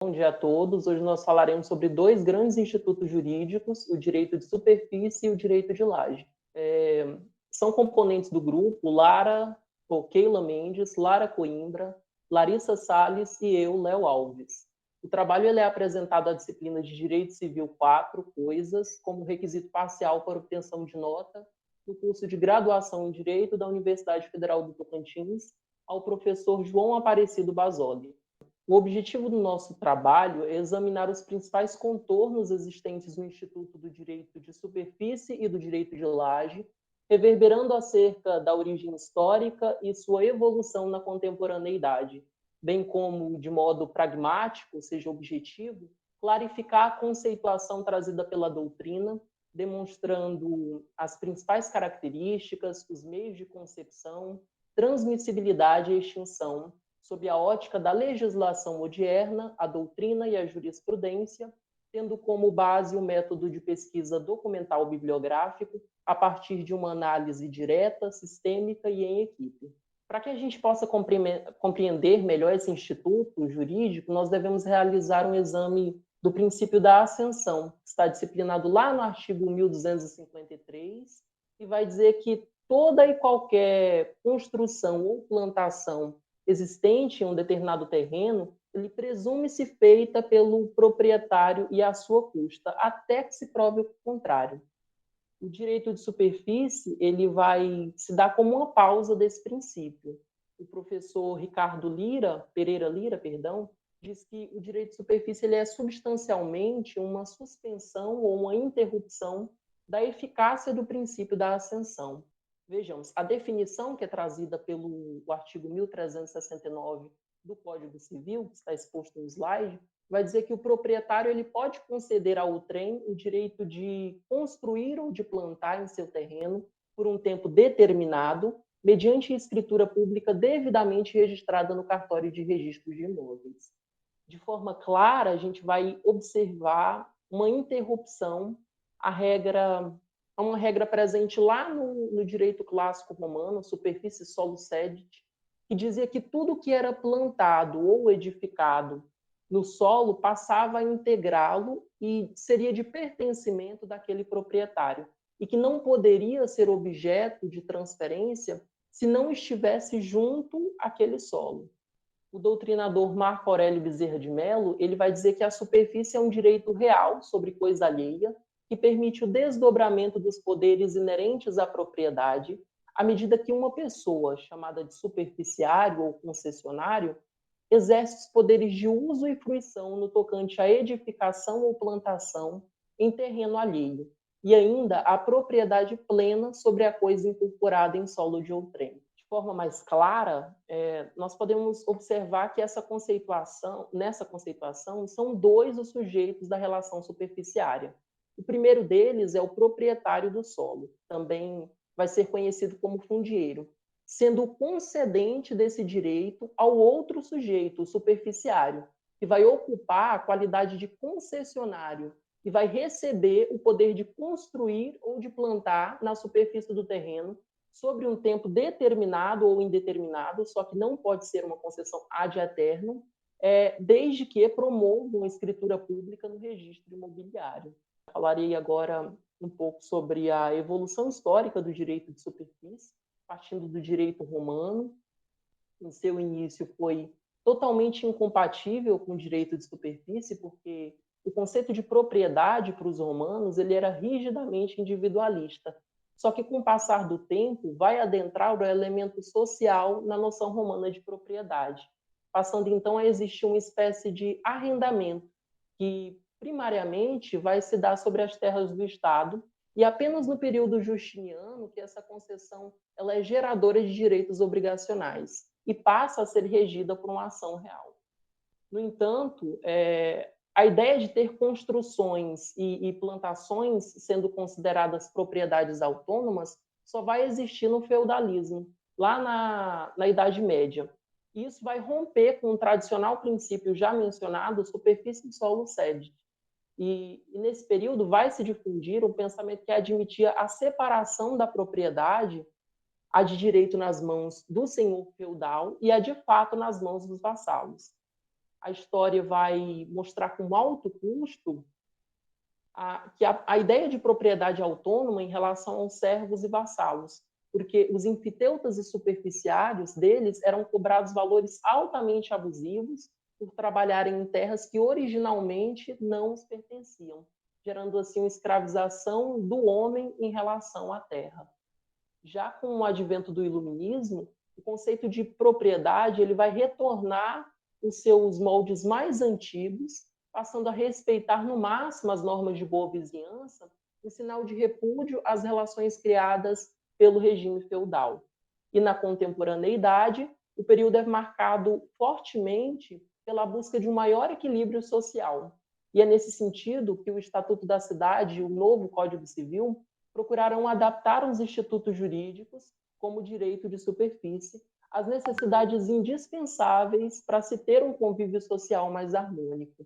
Bom dia a todos. Hoje nós falaremos sobre dois grandes institutos jurídicos, o direito de superfície e o direito de laje. São componentes do grupo Keila Mendes, Lara Coimbra, Larissa Salles e eu, Léo Alves. O trabalho é apresentado à disciplina de Direito Civil 4, Coisas, como requisito parcial para obtenção de nota, no curso de graduação em Direito da Universidade Federal do Tocantins, ao professor João Aparecido Basoli. O objetivo do nosso trabalho é examinar os principais contornos existentes no Instituto do Direito de Superfície e do Direito de Laje, reverberando acerca da origem histórica e sua evolução na contemporaneidade, bem como, de modo pragmático, ou seja, objetivo, clarificar a conceituação trazida pela doutrina, demonstrando as principais características, os meios de concepção, transmissibilidade e extinção, sob a ótica da legislação moderna, a doutrina e a jurisprudência, tendo como base o método de pesquisa documental bibliográfico, a partir de uma análise direta, sistêmica e em equipe. Para que a gente possa compreender melhor esse instituto jurídico, nós devemos realizar um exame do princípio da ascensão, que está disciplinado lá no artigo 1253, e vai dizer que toda e qualquer construção ou plantação existente em um determinado terreno, ele presume-se feita pelo proprietário e à sua custa, até que se prove o contrário. O direito de superfície ele vai se dar como uma pausa desse princípio. O professor Ricardo Pereira Lira, diz que o direito de superfície ele é substancialmente uma suspensão ou uma interrupção da eficácia do princípio da ascensão. Vejamos, a definição que é trazida pelo artigo 1369 do Código Civil, que está exposto no slide, vai dizer que o proprietário ele pode conceder ao outrem o direito de construir ou de plantar em seu terreno por um tempo determinado, mediante escritura pública devidamente registrada no cartório de registro de imóveis. De forma clara, a gente vai observar uma interrupção à uma regra presente lá no direito clássico romano, superfície solo cedit, que dizia que tudo que era plantado ou edificado no solo passava a integrá-lo e seria de pertencimento daquele proprietário, e que não poderia ser objeto de transferência se não estivesse junto àquele solo. O doutrinador Marco Aurélio Bezerra de Mello ele vai dizer que a superfície é um direito real sobre coisa alheia, que permite o desdobramento dos poderes inerentes à propriedade, à medida que uma pessoa, chamada de superficiário ou concessionário, exerce os poderes de uso e fruição no tocante à edificação ou plantação em terreno alheio, e ainda a propriedade plena sobre a coisa incorporada em solo de outrem. De forma mais clara, nós podemos observar que nessa conceituação, são dois os sujeitos da relação superficiária. O primeiro deles é o proprietário do solo, também vai ser conhecido como fundieiro, sendo o concedente desse direito ao outro sujeito, o superficiário, que vai ocupar a qualidade de concessionário e vai receber o poder de construir ou de plantar na superfície do terreno sobre um tempo determinado ou indeterminado, só que não pode ser uma concessão ad aeternum, desde que promova uma escritura pública no registro imobiliário. Falarei agora um pouco sobre a evolução histórica do direito de superfície, partindo do direito romano. Em seu início foi totalmente incompatível com o direito de superfície, porque o conceito de propriedade para os romanos ele era rigidamente individualista. Só que com o passar do tempo vai adentrar o elemento social na noção romana de propriedade, passando então a existir uma espécie de arrendamento que primariamente vai se dar sobre as terras do Estado, e apenas no período justiniano que essa concessão ela é geradora de direitos obrigacionais e passa a ser regida por uma ação real. No entanto, a ideia de ter construções e plantações sendo consideradas propriedades autônomas só vai existir no feudalismo, lá na Idade Média. Isso vai romper com o tradicional princípio já mencionado, superfície de solo cede. E nesse período vai se difundir um pensamento que admitia a separação da propriedade, a de direito nas mãos do senhor feudal e a de fato nas mãos dos vassalos. a história vai mostrar com alto custo que a ideia de propriedade autônoma em relação aos servos e vassalos, porque os enfiteutas e superficiários deles eram cobrados valores altamente abusivos por trabalharem em terras que originalmente não os pertenciam, gerando assim uma escravização do homem em relação à terra. Já com o advento do iluminismo, o conceito de propriedade ele vai retornar os seus moldes mais antigos, passando a respeitar no máximo as normas de boa vizinhança, em sinal de repúdio às relações criadas pelo regime feudal. E na contemporaneidade, o período é marcado fortemente pela busca de um maior equilíbrio social. E é nesse sentido que o Estatuto da Cidade e o novo Código Civil procurarão adaptar os institutos jurídicos, como o direito de superfície, às necessidades indispensáveis para se ter um convívio social mais harmônico.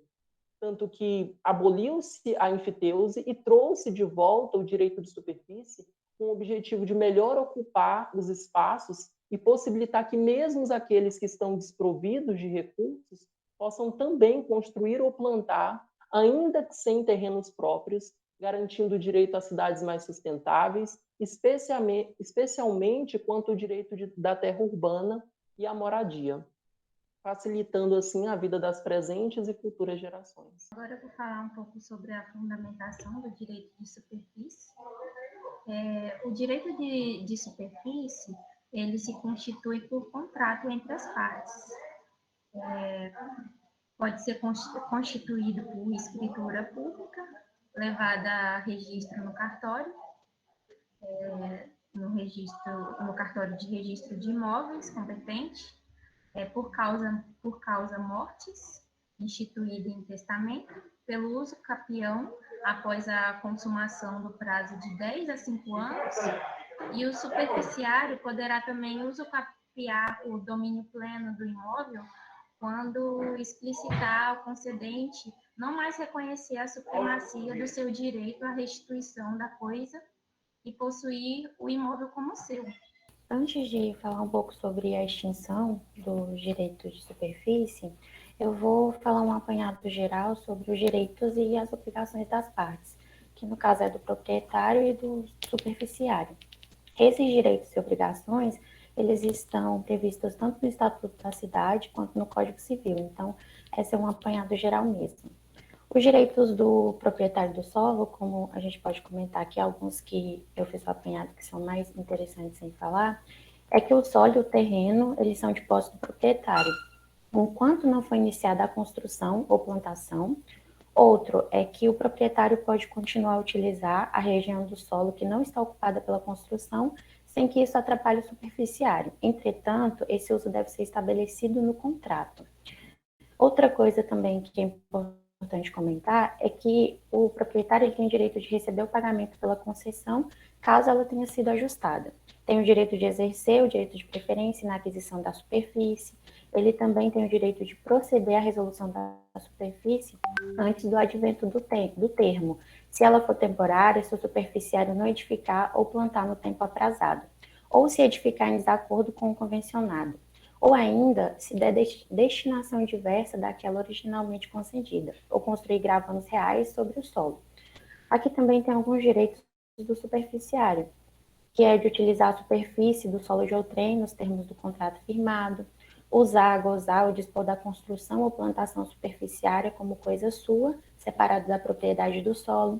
Tanto que aboliu-se a enfiteuse e trouxe de volta o direito de superfície com o objetivo de melhor ocupar os espaços e possibilitar que mesmo aqueles que estão desprovidos de recursos possam também construir ou plantar, ainda que sem terrenos próprios, garantindo o direito a cidades mais sustentáveis, especialmente quanto ao direito da terra urbana e à moradia, facilitando assim a vida das presentes e futuras gerações. Agora eu vou falar um pouco sobre a fundamentação do direito de superfície. O direito de superfície, ele se constitui por contrato entre as partes. Pode ser constituído por escritura pública, levada a registro no cartório, no cartório de registro de imóveis competente, por causa mortis, instituída em testamento, pelo uso capião após a consumação do prazo de 10 a 5 anos, e o superficiário poderá também usucapiar o domínio pleno do imóvel quando explicitar ao concedente não mais reconhecer a supremacia do seu direito à restituição da coisa e possuir o imóvel como seu. Antes de falar um pouco sobre a extinção do direito de superfície, eu vou falar um apanhado geral sobre os direitos e as obrigações das partes, que no caso é do proprietário e do superficiário. Esses direitos e obrigações, eles estão previstos tanto no Estatuto da Cidade quanto no Código Civil, então esse é um apanhado geral mesmo. Os direitos do proprietário do solo, como a gente pode comentar aqui, alguns que eu fiz o apanhado que são mais interessantes em falar, é que o solo e o terreno, eles são de posse do proprietário, enquanto não foi iniciada a construção ou plantação. Outro é que o proprietário pode continuar a utilizar a região do solo que não está ocupada pela construção, sem que isso atrapalhe o superficiário. Entretanto, esse uso deve ser estabelecido no contrato. Outra coisa também que é importante comentar é que o proprietário tem o direito de receber o pagamento pela concessão, caso ela tenha sido ajustada. Tem o direito de exercer o direito de preferência na aquisição da superfície. Ele também tem o direito de proceder à resolução da superfície antes do advento do termo, se ela for temporária, se o superficiário não edificar ou plantar no tempo aprazado, ou se edificar em desacordo com o convencionado, ou ainda se der destinação diversa daquela originalmente concedida, ou construir gravanos reais sobre o solo. Aqui também tem alguns direitos do superficiário, que é de utilizar a superfície do solo de outrem nos termos do contrato firmado, usar, gozar ou dispor da construção ou plantação superficiária como coisa sua, separado da propriedade do solo,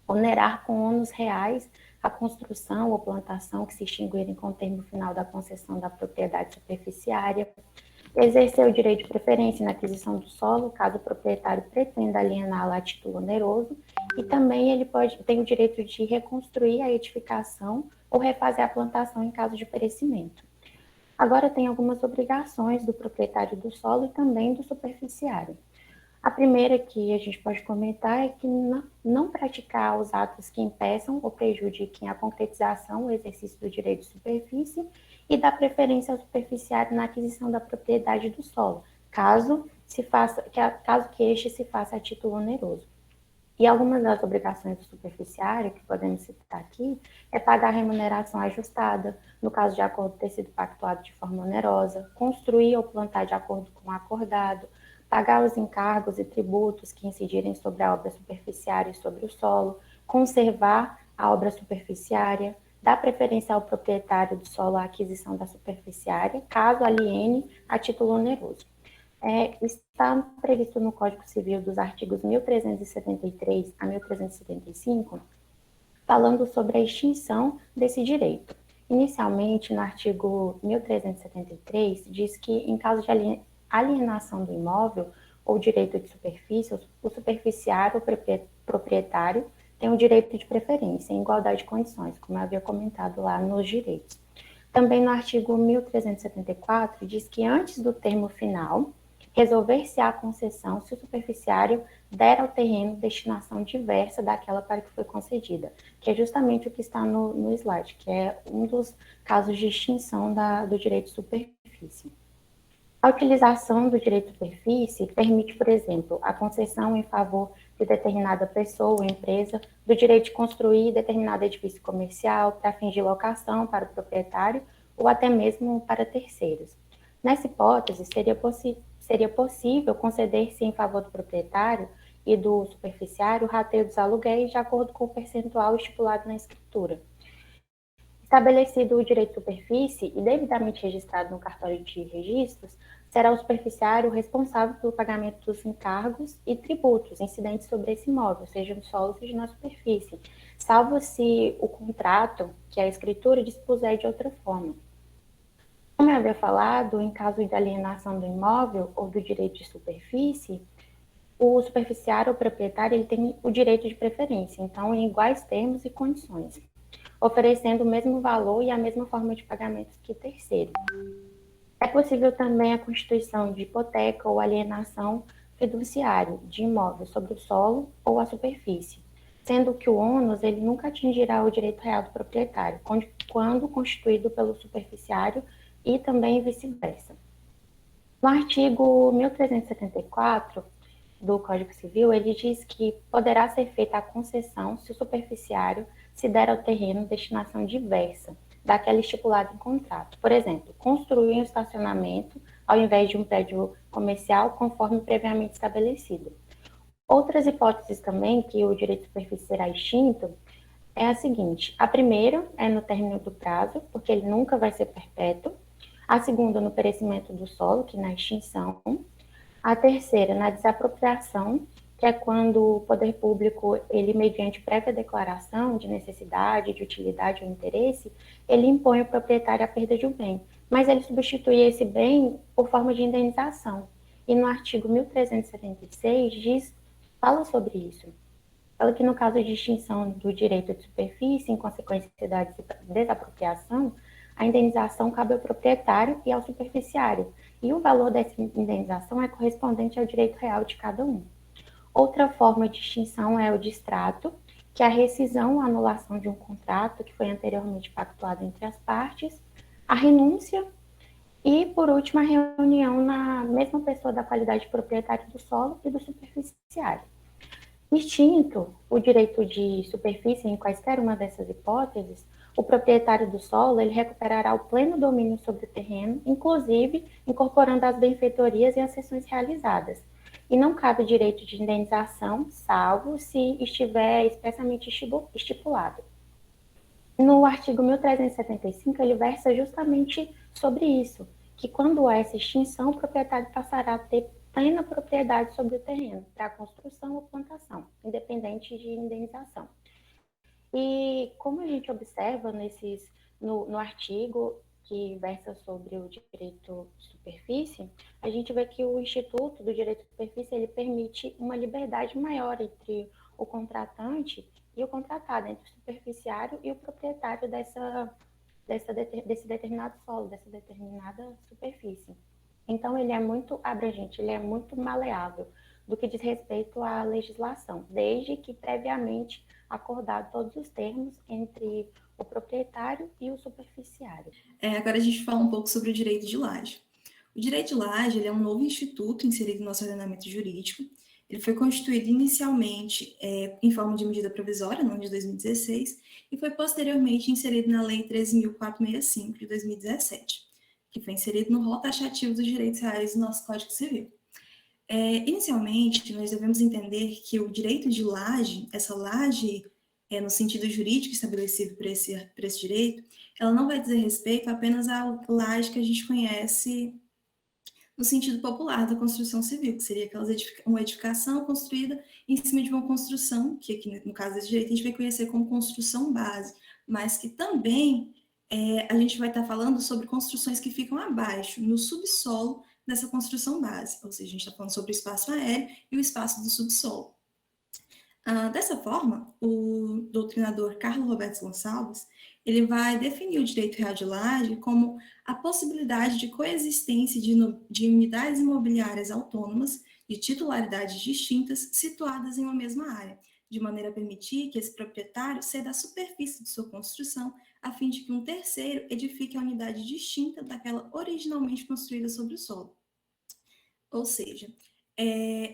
onerar com ônus reais a construção ou plantação que se extinguirem com o termo final da concessão da propriedade superficiária, exercer o direito de preferência na aquisição do solo, caso o proprietário pretenda aliená-la a título oneroso, e também ele tem o direito de reconstruir a edificação ou refazer a plantação em caso de perecimento. Agora tem algumas obrigações do proprietário do solo e também do superficiário. A primeira que a gente pode comentar é que não praticar os atos que impeçam ou prejudiquem a concretização ou exercício do direito de superfície e dar preferência ao superficiário na aquisição da propriedade do solo, caso que este se faça a título oneroso. E algumas das obrigações do superficiário, que podemos citar aqui, é pagar remuneração ajustada, no caso de acordo ter sido pactuado de forma onerosa, construir ou plantar de acordo com o acordado, pagar os encargos e tributos que incidirem sobre a obra superficiária e sobre o solo, conservar a obra superficiária, dar preferência ao proprietário do solo à aquisição da superficiária, caso aliene a título oneroso. Está previsto no Código Civil dos artigos 1373 a 1375, falando sobre a extinção desse direito. Inicialmente, no artigo 1373, diz que, em caso de alienação do imóvel ou direito de superfície, o superficiário ou proprietário tem o direito de preferência, em igualdade de condições, como eu havia comentado lá nos direitos. Também no artigo 1374, diz que antes do termo final, resolver-se a concessão se o superficiário der ao terreno destinação diversa daquela para que foi concedida, que é justamente o que está no slide, que é um dos casos de extinção do direito de superfície. A utilização do direito de superfície permite, por exemplo, a concessão em favor de determinada pessoa ou empresa do direito de construir determinado edifício comercial para fins de locação para o proprietário ou até mesmo para terceiros. Nessa hipótese, seria possível conceder-se em favor do proprietário e do superficiário o rateio dos aluguéis de acordo com o percentual estipulado na escritura. Estabelecido o direito de superfície e devidamente registrado no cartório de registros, será o superficiário responsável pelo pagamento dos encargos e tributos incidentes sobre esse imóvel, seja no solo, seja na superfície, salvo se o contrato, que é a escritura, dispuser de outra forma. Como eu havia falado, em caso de alienação do imóvel ou do direito de superfície, o superficiário ou proprietário ele tem o direito de preferência, então em iguais termos e condições, oferecendo o mesmo valor e a mesma forma de pagamento que terceiro. É possível também a constituição de hipoteca ou alienação fiduciária de imóvel sobre o solo ou a superfície, sendo que o ônus ele nunca atingirá o direito real do proprietário, quando constituído pelo superficiário e também vice-versa. No artigo 1374 do Código Civil, ele diz que poderá ser feita a concessão se o superficiário se der ao terreno destinação diversa daquela estipulada em contrato. Por exemplo, construir um estacionamento ao invés de um prédio comercial conforme previamente estabelecido. Outras hipóteses também que o direito de superfície será extinto é a seguinte: a primeira é no término do prazo, porque ele nunca vai ser perpétuo. A segunda, no perecimento do solo, que na extinção. A terceira, na desapropriação, que é quando o poder público, ele mediante prévia declaração de necessidade, de utilidade ou interesse, ele impõe ao proprietário a perda de um bem, mas ele substitui esse bem por forma de indenização. E no artigo 1376 fala sobre isso. Fala que no caso de extinção do direito de superfície, em consequência da desapropriação, a indenização cabe ao proprietário e ao superficiário, e o valor dessa indenização é correspondente ao direito real de cada um. Outra forma de extinção é o distrato, que é a rescisão ou anulação de um contrato que foi anteriormente pactuado entre as partes, a renúncia e, por último, a reunião na mesma pessoa da qualidade de proprietário do solo e do superficiário. Extinto o direito de superfície em quaisquer uma dessas hipóteses, o proprietário do solo ele recuperará o pleno domínio sobre o terreno, inclusive incorporando as benfeitorias e as cessões realizadas. E não cabe direito de indenização, salvo se estiver expressamente estipulado. No artigo 1375, ele versa justamente sobre isso, que quando há essa extinção, o proprietário passará a ter plena propriedade sobre o terreno, para construção ou plantação, independente de indenização. E como a gente observa no artigo que versa sobre o direito de superfície, a gente vê que o Instituto do Direito de Superfície ele permite uma liberdade maior entre o contratante e o contratado, entre o superficiário e o proprietário desse determinado solo, dessa determinada superfície. Então, ele é muito abrangente, ele é muito maleável do que diz respeito à legislação, desde que previamente acordado todos os termos entre o proprietário e o superficiário. Agora a gente fala um pouco sobre o direito de laje. O direito de laje ele é um novo instituto inserido no nosso ordenamento jurídico. Ele foi constituído inicialmente em forma de medida provisória, no ano de 2016, e foi posteriormente inserido na Lei 13.465, de 2017, que foi inserido no rol taxativo dos direitos reais do nosso Código Civil. Inicialmente, nós devemos entender que o direito de laje, essa laje, no sentido jurídico estabelecido para esse direito, ela não vai dizer respeito apenas à laje que a gente conhece no sentido popular da construção civil, que seria uma edificação construída em cima de uma construção, que aqui no caso desse direito a gente vai conhecer como construção base, mas que também a gente vai estar falando sobre construções que ficam abaixo, no subsolo dessa construção base, ou seja, a gente está falando sobre o espaço aéreo e o espaço do subsolo. Dessa forma, o doutrinador Carlos Roberto Gonçalves, ele vai definir o direito real de laje como a possibilidade de coexistência de unidades imobiliárias autônomas de titularidades distintas situadas em uma mesma área, de maneira a permitir que esse proprietário ceda a superfície de sua construção a fim de que um terceiro edifique a unidade distinta daquela originalmente construída sobre o solo. Ou seja,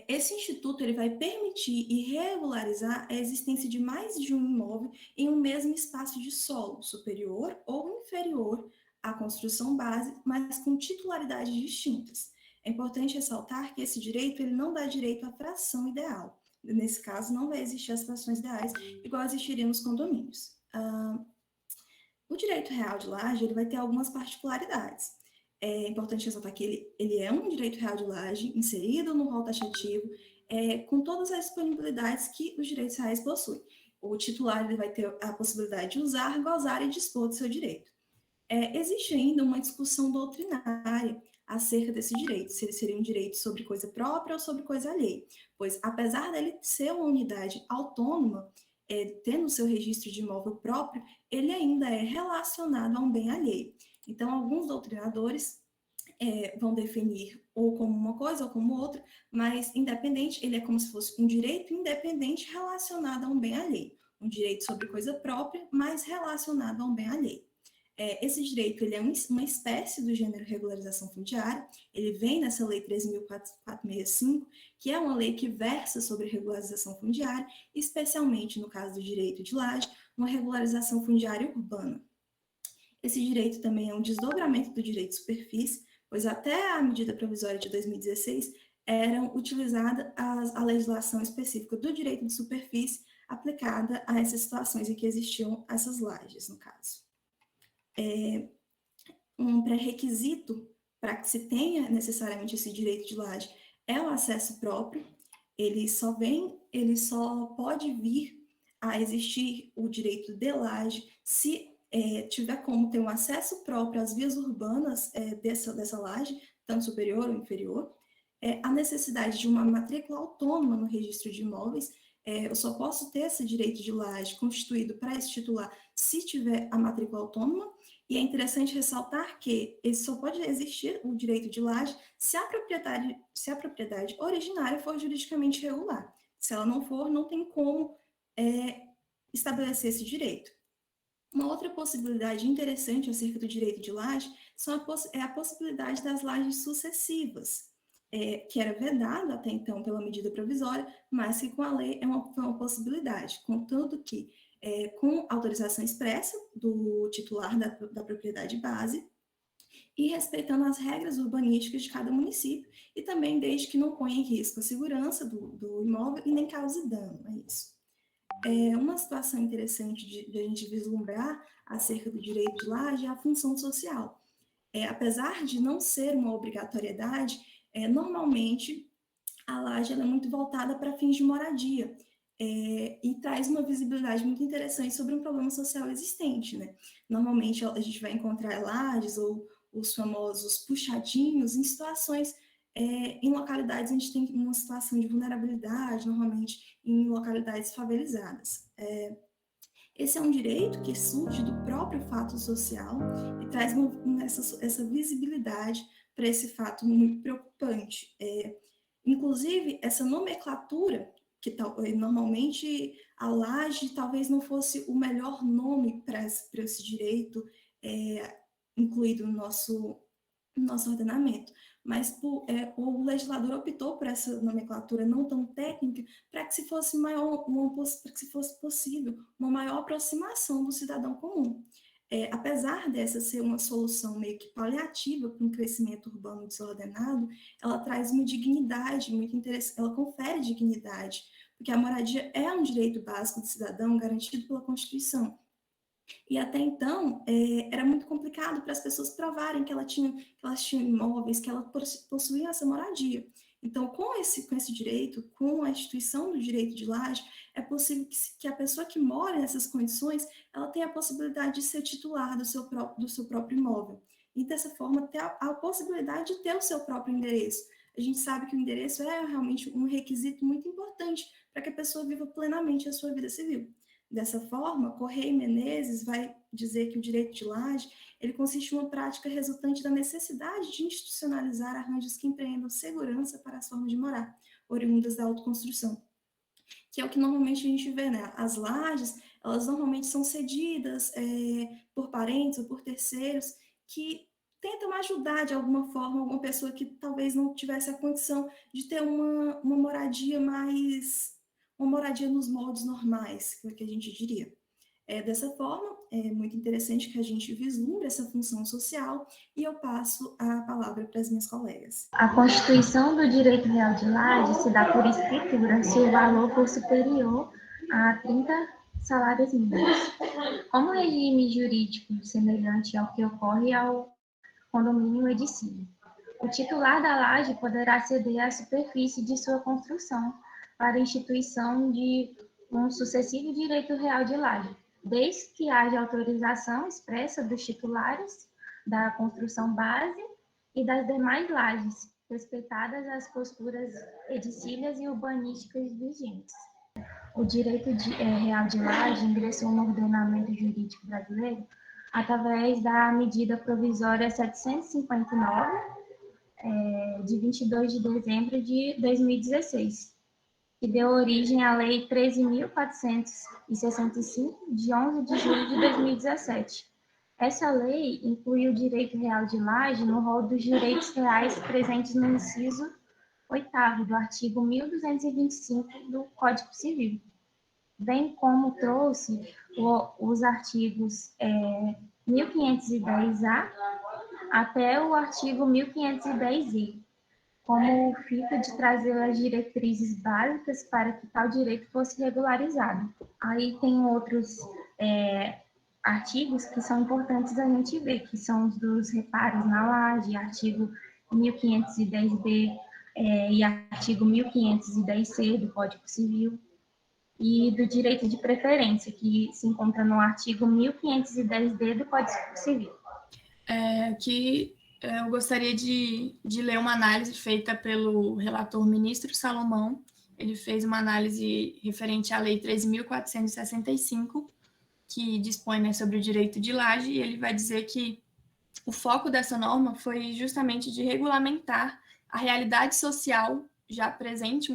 esse instituto ele vai permitir e regularizar a existência de mais de um imóvel em um mesmo espaço de solo, superior ou inferior à construção base, mas com titularidades distintas. É importante ressaltar que esse direito ele não dá direito à fração ideal. Nesse caso, não vai existir as frações ideais igual existiriam nos condomínios. O direito real de laje ele vai ter algumas particularidades. É importante ressaltar que ele é um direito real de laje inserido no rol taxativo, com todas as disponibilidades que os direitos reais possuem. O titular ele vai ter a possibilidade de usar, gozar e dispor do seu direito. Existe ainda uma discussão doutrinária acerca desse direito, se ele seria um direito sobre coisa própria ou sobre coisa alheia, pois apesar dele ser uma unidade autônoma, tendo seu registro de imóvel próprio, ele ainda é relacionado a um bem alheio. Então, alguns doutrinadores vão definir ou como uma coisa ou como outra, mas independente, ele é como se fosse um direito independente relacionado a um bem alheio. Um direito sobre coisa própria, mas relacionado a um bem alheio. Esse direito ele é uma espécie do gênero regularização fundiária, ele vem nessa lei 3.465, que é uma lei que versa sobre regularização fundiária, especialmente no caso do direito de laje, uma regularização fundiária urbana. Esse direito também é um desdobramento do direito de superfície, pois até a medida provisória de 2016 eram utilizada a legislação específica do direito de superfície aplicada a essas situações em que existiam essas lajes, no caso. Um pré-requisito para que se tenha necessariamente esse direito de laje é o acesso próprio. Ele só pode vir a existir o direito de laje se tiver como ter um acesso próprio às vias urbanas dessa laje, tanto superior ou inferior, a necessidade de uma matrícula autônoma no registro de imóveis. Eu só posso ter esse direito de laje constituído para esse titular se tiver a matrícula autônoma, e é interessante ressaltar que esse só pode existir o direito de laje se a propriedade originária for juridicamente regular. Se ela não for, não tem como estabelecer esse direito. Uma outra possibilidade interessante acerca do direito de laje é a possibilidade das lajes sucessivas, que era vedado até então pela medida provisória, mas que com a lei é uma possibilidade, contanto que com autorização expressa do titular da propriedade base e respeitando as regras urbanísticas de cada município, e também desde que não ponha em risco a segurança do imóvel e nem cause dano, é isso. Uma situação interessante de a gente vislumbrar acerca do direito de laje é a função social. Apesar de não ser uma obrigatoriedade, normalmente a laje é muito voltada para fins de moradia, e traz uma visibilidade muito interessante sobre um problema social existente, né? Normalmente a gente vai encontrar lajes ou os famosos puxadinhos em situações, em localidades onde tem uma situação de vulnerabilidade, normalmente em localidades favelizadas. Esse é um direito que surge do próprio fato social e traz essa visibilidade para esse fato muito preocupante. Inclusive, essa nomenclatura, que normalmente a laje talvez não fosse o melhor nome para esse direito incluído no nosso ordenamento, mas o legislador optou por essa nomenclatura não tão técnica para que se fosse possível uma maior aproximação do cidadão comum. apesar dessa ser uma solução meio que paliativa para um crescimento urbano desordenado, ela traz uma dignidade muito interessante, ela confere dignidade, porque a moradia é um direito básico do cidadão garantido pela Constituição. E até então, era muito complicado para as pessoas provarem que elas tinham imóveis, que elas possuíam essa moradia. Então, com esse direito, com a instituição do direito de laje, é possível que a pessoa que mora nessas condições, ela tenha a possibilidade de ser titular do seu próprio imóvel. E, dessa forma, ter a possibilidade de ter o seu próprio endereço. A gente sabe que o endereço é realmente um requisito muito importante para que a pessoa viva plenamente a sua vida civil. Dessa forma, Correia e Menezes vai dizer que o direito de laje ele consiste em uma prática resultante da necessidade de institucionalizar arranjos que empreendam segurança para as formas de morar, oriundas da autoconstrução, que é o que normalmente a gente vê, né? As lajes, elas normalmente são cedidas por parentes ou por terceiros que tentam ajudar de alguma forma alguma pessoa que talvez não tivesse a condição de ter uma moradia uma moradia nos moldes normais, que a gente diria. Dessa forma, é muito interessante que a gente vislumbre essa função social e eu passo a palavra para as minhas colegas. A Constituição do Direito Real de Laje se dá por escritura se o valor for superior a 30 salários mínimos. Como regime jurídico semelhante ao que ocorre ao condomínio edifício, o titular da laje poderá ceder a superfície de sua construção para a instituição de um sucessivo direito real de laje, desde que haja autorização expressa dos titulares da construção base e das demais lajes, respeitadas as posturas edilícias e urbanísticas vigentes. O direito real de laje ingressou no ordenamento jurídico brasileiro através da medida provisória 759, de 22 de dezembro de 2016, que deu origem à Lei 13.465, de 11 de julho de 2017. Essa lei inclui o direito real de laje no rol dos direitos reais presentes no inciso 8º do artigo 1225 do Código Civil, bem como trouxe os artigos 1510-A até o artigo 1510-I, como o fito de trazer as diretrizes básicas para que tal direito fosse regularizado. Aí tem outros artigos que são importantes a gente ver, que são os dos reparos na laje, artigo 1510-B e artigo 1510-C do Código Civil, e do direito de preferência, que se encontra no artigo 1510-D do Código Civil. Aqui eu gostaria de ler uma análise feita pelo relator ministro Salomão. Ele fez uma análise referente à Lei 13.465, que dispõe, né, sobre o direito de laje, e ele vai dizer que o foco dessa norma foi justamente de regulamentar a realidade social já presente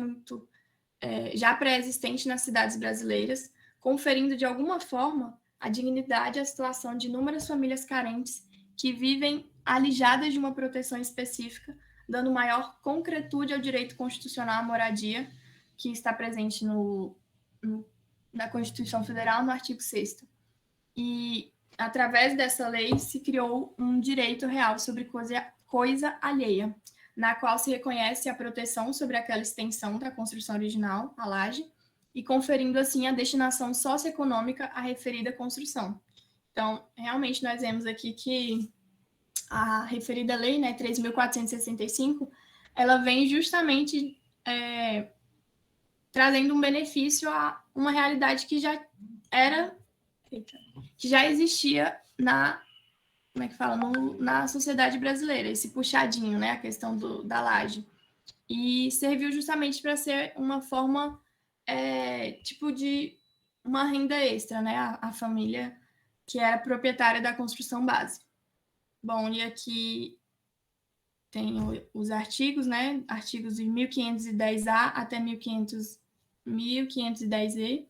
já pré-existente nas cidades brasileiras, conferindo de alguma forma a dignidade à situação de inúmeras famílias carentes que vivem alijadas de uma proteção específica, dando maior concretude ao direito constitucional à moradia, que está presente na Constituição Federal, no artigo 6º. E, através dessa lei, se criou um direito real sobre coisa alheia, na qual se reconhece a proteção sobre aquela extensão da construção original, a laje, e conferindo, assim, a destinação socioeconômica à referida construção. Então, realmente, nós vemos aqui que a referida lei, né, 3.465, ela vem justamente trazendo um benefício a uma realidade que já existia na sociedade brasileira, esse puxadinho, né, a questão da laje. E serviu justamente para ser uma forma, tipo de uma renda extra, né, a família que era proprietária da construção base. Bom, e aqui tem os artigos, né, artigos de 1510-A até 1510-E,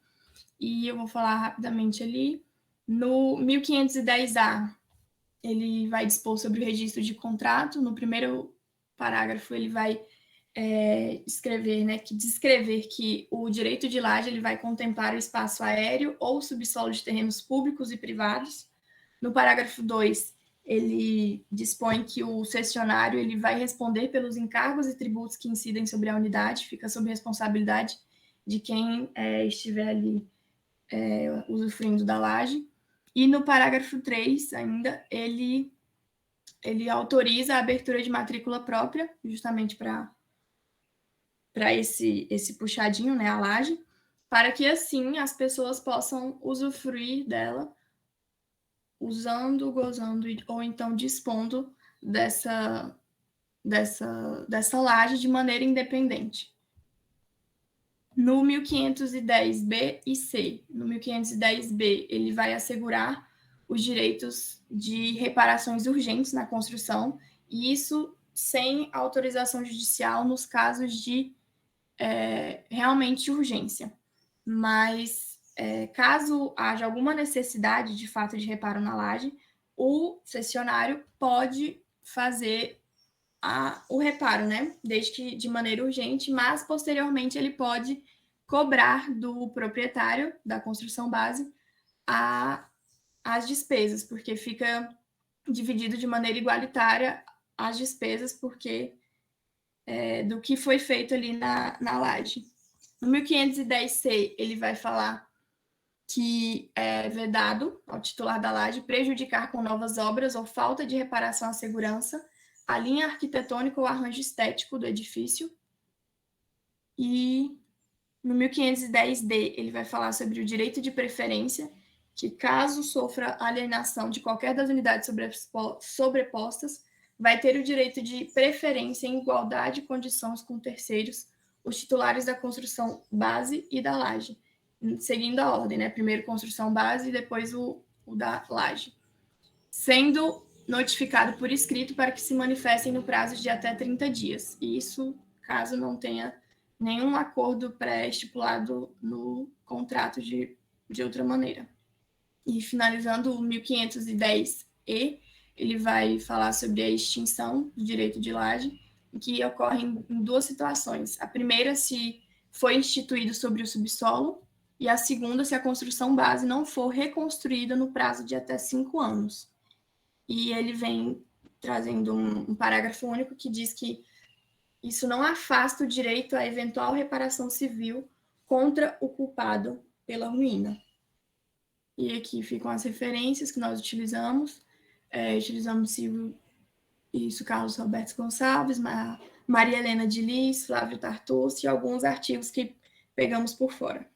e eu vou falar rapidamente ali. No 1510-A, ele vai dispor sobre o registro de contrato. No primeiro parágrafo, ele vai descrever que o direito de laje ele vai contemplar o espaço aéreo ou subsolo de terrenos públicos e privados, No parágrafo 2, ele dispõe que o cessionário ele vai responder pelos encargos e tributos que incidem sobre a unidade, fica sob responsabilidade de quem estiver ali usufruindo da laje. E no parágrafo 3, ainda, ele autoriza a abertura de matrícula própria, justamente para esse puxadinho, né, a laje, para que, assim, as pessoas possam usufruir dela, usando, gozando ou então dispondo dessa laje de maneira independente. No 1510B e C, no 1510B, ele vai assegurar os direitos de reparações urgentes na construção, e isso sem autorização judicial nos casos de realmente urgência. Mas, caso haja alguma necessidade de fato de reparo na laje, o cessionário pode fazer o reparo, né? Desde que de maneira urgente, mas posteriormente ele pode cobrar do proprietário da construção base as despesas, porque fica dividido de maneira igualitária as despesas, porque do que foi feito ali na laje. No 1510C, ele vai falar que é vedado ao titular da laje prejudicar com novas obras ou falta de reparação à segurança a linha arquitetônica ou arranjo estético do edifício. E no 1510D, ele vai falar sobre o direito de preferência, que caso sofra alienação de qualquer das unidades sobrepostas, vai ter o direito de preferência em igualdade de condições com terceiros, os titulares da construção base e da laje, seguindo a ordem, né? Primeiro construção base e depois o da laje. Sendo notificado por escrito para que se manifestem no prazo de até 30 dias. E isso, caso não tenha nenhum acordo pré-estipulado no contrato de outra maneira. E finalizando o 1510E, ele vai falar sobre a extinção do direito de laje, que ocorre em duas situações. A primeira, se foi instituído sobre o subsolo, e a segunda, se a construção base não for reconstruída no prazo de até 5 anos. E ele vem trazendo um parágrafo único que diz que isso não afasta o direito à eventual reparação civil contra o culpado pela ruína. E aqui ficam as referências que nós utilizamos. Utilizamos isso, Carlos Roberto Gonçalves, Maria Helena de Lis, Flávio Tartucci e alguns artigos que pegamos por fora.